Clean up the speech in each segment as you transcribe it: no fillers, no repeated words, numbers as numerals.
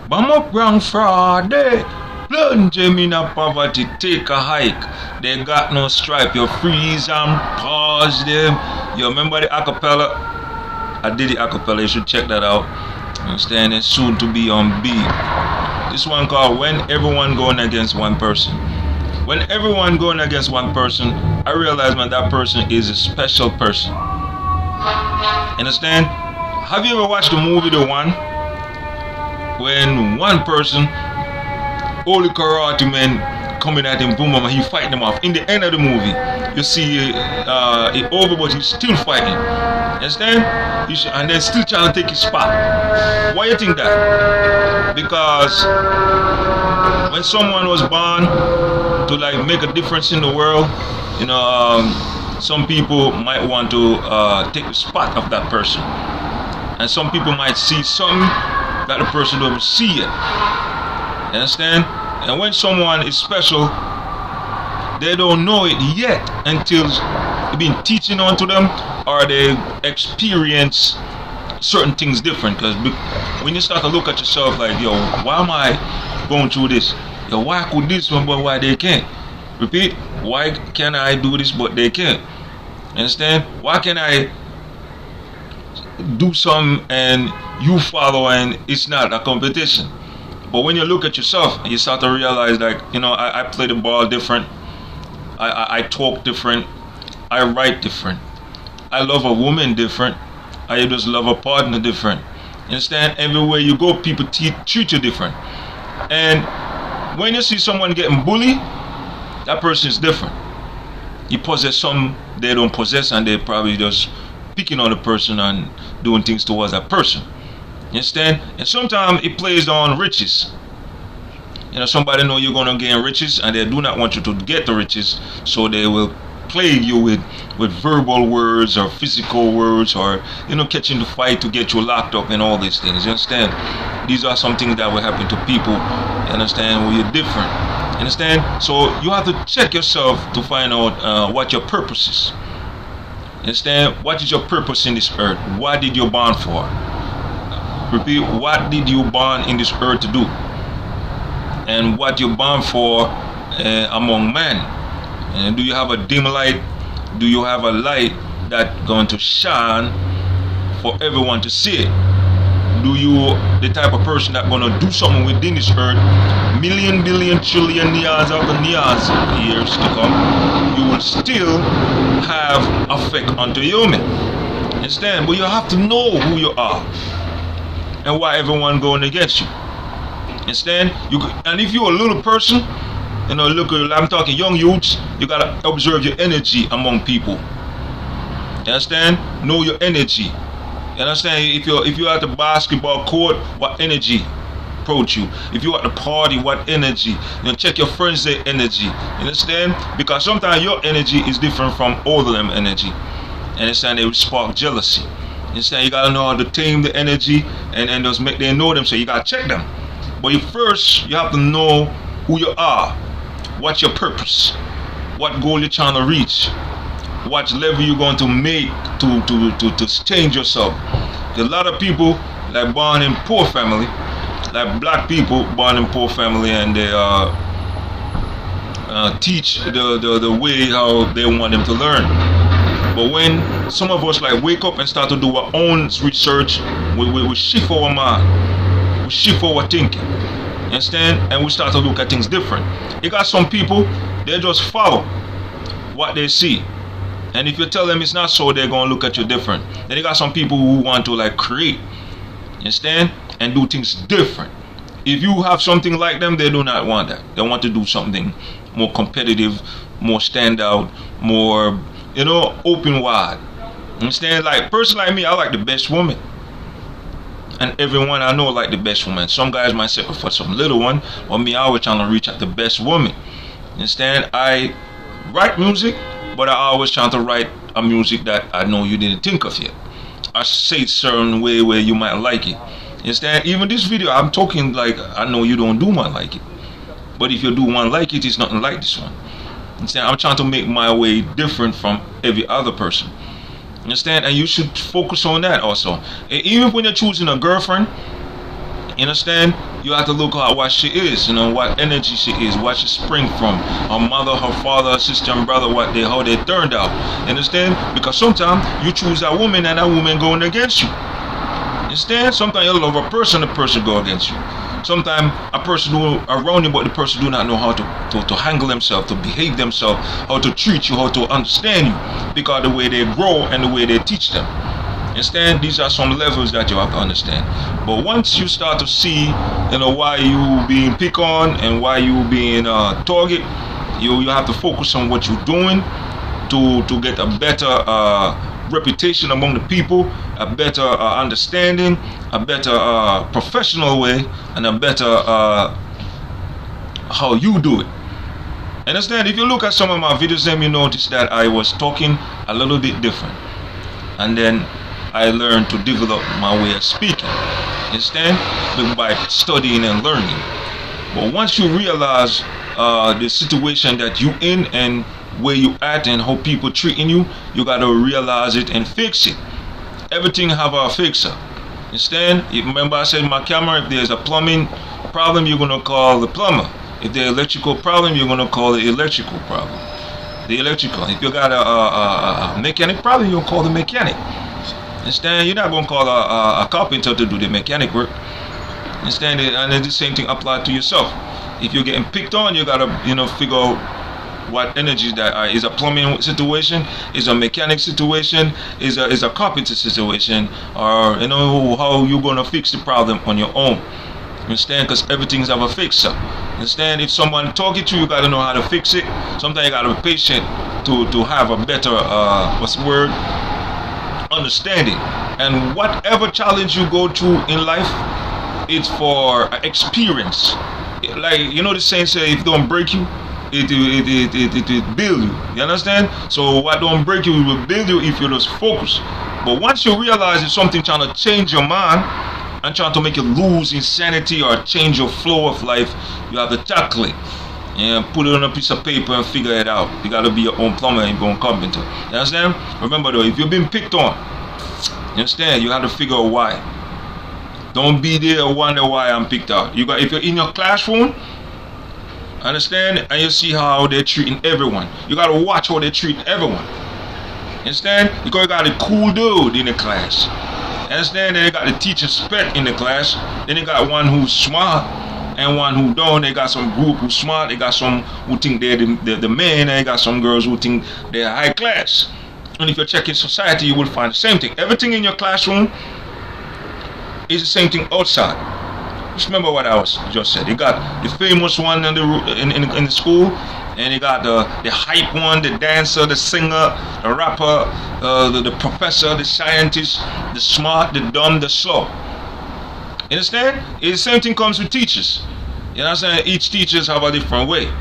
Bam up wrong Friday. Plunge him in a poverty, take a hike. They got no stripe, you freeze and pause them. You remember the acapella? I did the acapella, you should check that out. Understand? It's soon to be on B. This one called When Everyone Going Against One Person. When everyone going against one person, I realize man that person is a special person. Understand? Have you ever watched the movie The One? When one person, all the karate men coming at him, boom, and he fighting them off. In the end of the movie, you see it over, but he's still fighting. Understand? And then still trying to take his spot. Why you think that? Because when someone was born to like make a difference in the world, you know, some people might want to take the spot of that person, and some people might see something that the person doesn't see it. Understand? And when someone is special, they don't know it yet until you've been teaching on to them or they experience certain things different. Because when you start to look at yourself like, yo, why am I going through this? Yo, why could this one but why they can't? Repeat, why can I do this but they can't? Understand? Why can I do something and you follow and it's not a competition? But when you look at yourself and you start to realize like, you know, I play the ball different, I talk different, I write different, I love a woman different, I just love a partner different. Understand? Everywhere you go, people treat you different. And when you see someone getting bullied, that person is different. He possess something they don't possess, and they probably just picking on the person and doing things towards that person. You understand? And sometimes it plays on riches. You know, somebody know you're gonna gain riches, and they do not want you to get the riches, so they will plague you with verbal words or physical words, or you know, catching the fight to get you locked up and all these things. You understand? These are some things that will happen to people. You understand? When you're different. You understand? So you have to check yourself to find out what your purpose is. You understand? What is your purpose in this earth? What did you born for? Repeat, what did you born in this earth to do? And what you born for among men? And do you have a dim light? Do you have a light that's going to shine for everyone to see it? Do you the type of person that's going to do something within this earth million, billion, trillion years of years to come? You will still have effect onto human. Understand? But you have to know who you are and why everyone going against you. Understand? And if you're a little person, you know, look, I'm talking young youths, you gotta observe your energy among people. You understand? Know your energy. You understand? If you're at the basketball court, what energy approach you? If you're at the party, what energy? You know, check your friends' their energy. You understand? Because sometimes your energy is different from all of them energy. You understand? They will spark jealousy. You understand? You gotta know how to tame the energy and just make them know them. So you gotta check them. But first, you have to know who you are. What's your purpose? What goal you're trying to reach? What level you're going to make to change yourself? A lot of people like born in poor family, like black people born in poor family, and they teach the way how they want them to learn. But when some of us like wake up and start to do our own research, we shift our mind, we shift our thinking. Understand? And we start to look at things different. You got some people, they just follow what they see. And if you tell them it's not so, they're going to look at you different. Then you got some people who want to like create, understand? And do things different. If you have something like them, they do not want that. They want to do something more competitive, more standout, more, you know, open wide. Understand? Like, person like me, I like the best woman. And everyone I know like the best woman. Some guys might settle for some little one, or me, I always trying to reach out the best woman. Understand? I write music, but I always trying to write a music that I know you didn't think of yet. I say it certain way where you might like it. Understand? Even this video, I'm talking like I know you don't do one like it. But if you do one like it, it's nothing like this one. Understand? I'm trying to make my way different from every other person. Understand? And you should focus on that also. Even when you're choosing a girlfriend, You understand? You have to look at what she is, what energy she is, what she spring from, her mother, her father, her sister and brother, how they turned out. You understand? Because sometimes you choose a woman and that woman going against you. You understand? Sometimes you love a person, the person go against you. Sometimes a person who around you, but the person do not know how to handle themselves, to behave themselves, how to treat you, how to understand you, because the way they grow and the way they teach them. Understand? These are some levels that you have to understand. But once you start to see, why you being picked on and why you being target, you have to focus on what you're doing to get a better reputation among the people, a better understanding, a better professional way, and a better how you do it. Understand? If you look at some of my videos, then you notice that I was talking a little bit different, and then I learned to develop my way of speaking. Understand? By studying and learning. But once you realize the situation that you in and where you at and how people treating you, you gotta realize it and fix it. Everything have a fixer. Understand? Remember I said in my camera, if there's a plumbing problem, you're gonna call the plumber. If there's electrical problem, you're gonna call the electrical problem. The electrical. If you got a mechanic problem, you'll call the mechanic. Understand? You're not gonna call a carpenter to do the mechanic work. Understand? And then the same thing apply to yourself. If you're getting picked on, you gotta figure out what energy that is a plumbing situation, is a mechanic situation, is a carpenter situation, or how you gonna fix the problem on your own. Understand? Because everything's have a fixer. Understand? If someone talking to you, you gotta know how to fix it. Sometimes you gotta be patient to have a better understanding. And whatever challenge you go through in life, it's for experience. Like the saying say, if it don't break you, it will build you. You understand? So what don't break you will build you if you just focus. But once you realize it's something trying to change your mind and trying to make you lose insanity or change your flow of life, you have to tackle it and put it on a piece of paper and figure it out. You gotta be your own plumber and your own carpenter. You understand? Remember though, if you've been picked on, you understand, you have to figure out why. Don't be there and wonder why I'm picked out. If you're in your classroom, understand, and you see how they're treating everyone, you gotta watch how they treat everyone. Understand? Because you got a cool dude in the class. Understand? Then you got the teacher spec in the class. Then you got one who's smart and one who don't. They got some group who's smart. They got some who think they're the man. And they got some girls who think they're high class. And if you're checking society, you will find the same thing. Everything in your classroom is the same thing outside. Just remember what I was just said. You got the famous one in the school, and you got the hype one, the dancer, the singer, the rapper, the professor, the scientist, the smart, the dumb, the slow. You understand? It's the same thing comes with teachers. You know what I'm saying? Each teachers have a different way.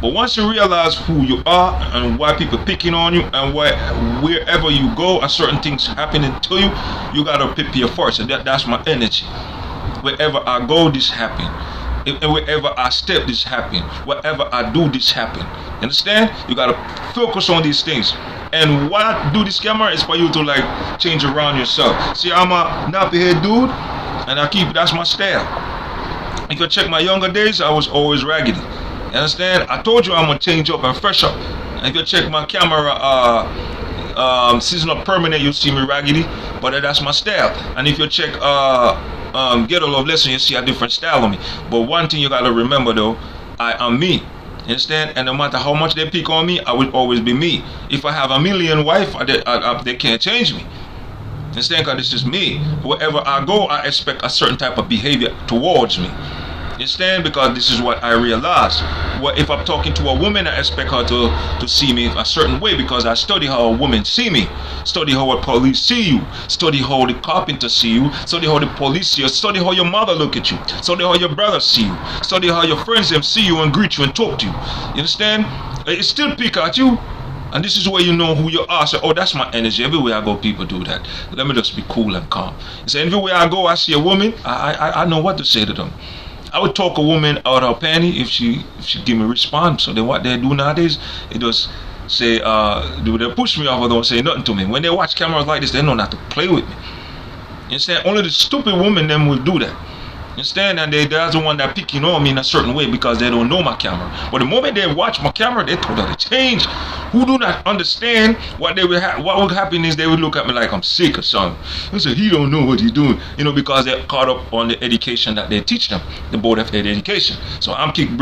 But once you realize who you are and why people picking on you and wherever you go, a certain things happening to you, you gotta prepare for it. So that's my energy. Wherever I go, this happen. Wherever I step, this happen. Wherever I do, this happen. You understand? You gotta focus on these things. And why I do this camera is for you to change around yourself. See, I'm a nappy head dude, and that's my style. If you check my younger days, I was always raggedy. You understand? I told you I'm gonna change up and fresh up. And if you check my camera seasonal permanent, you'll see me raggedy, but that's my style. And if you check Get a Love Lesson, you see a different style on me. But one thing you gotta remember though, I am me. You understand? And no matter how much they pick on me, I will always be me. If I have a million wife, they can't change me. Understand? Because this is me. Wherever I go, I expect a certain type of behavior towards me. Understand? Because this is what I realize. If I'm talking to a woman, I expect her to see me a certain way, because I study how a woman see me, study how a police see you, study how the carpenter see you, study how the police see you, study how your mother look at you, study how your brother see you, study how your friends them see you and greet you and talk to you. You understand? It still pick at you. And this is where you know who you are. So, oh, that's my energy. Everywhere I go, people do that. Let me just be cool and calm. So everywhere I go, I see a woman, I know what to say to them. I would talk a woman out her panty if she give me a response. So then what they do nowadays, it just say, they push me off or don't say nothing to me. When they watch cameras like this, they know not to play with me. You understand? Only the stupid woman them will do that. Understand? And they're the one that picking on me in a certain way because they don't know my camera. But the moment they watch my camera, they totally change. Who do not understand what what would happen is they would look at me like I'm sick or something. They say he don't know what he's doing, because they're caught up on the education that they teach them, the board of education. So I'm kicking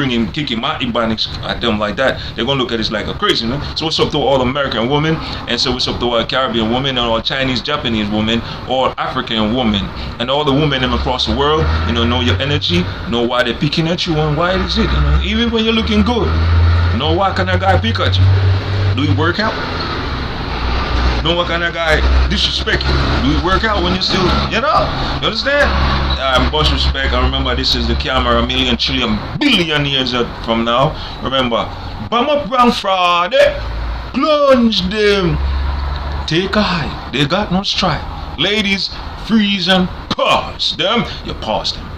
my Ebonics at them like that. They're gonna look at it like a crazy, So what's up to all American women, and so what's up to all Caribbean women, and all Chinese, Japanese women, all African women, and all the women across the world. Know your energy, know why they're picking at you, and why is it. Even when you're looking good, know why can a guy pick at you? Do you work out? Know what kind of guy disrespect you? Do you work out when you're still, you understand? Much respect. I remember this is the camera a million trillion billion years from now. Remember, bam up round Friday, plunge them, take a hike. They got no stripe. Ladies, freeze and pause them. You pause them.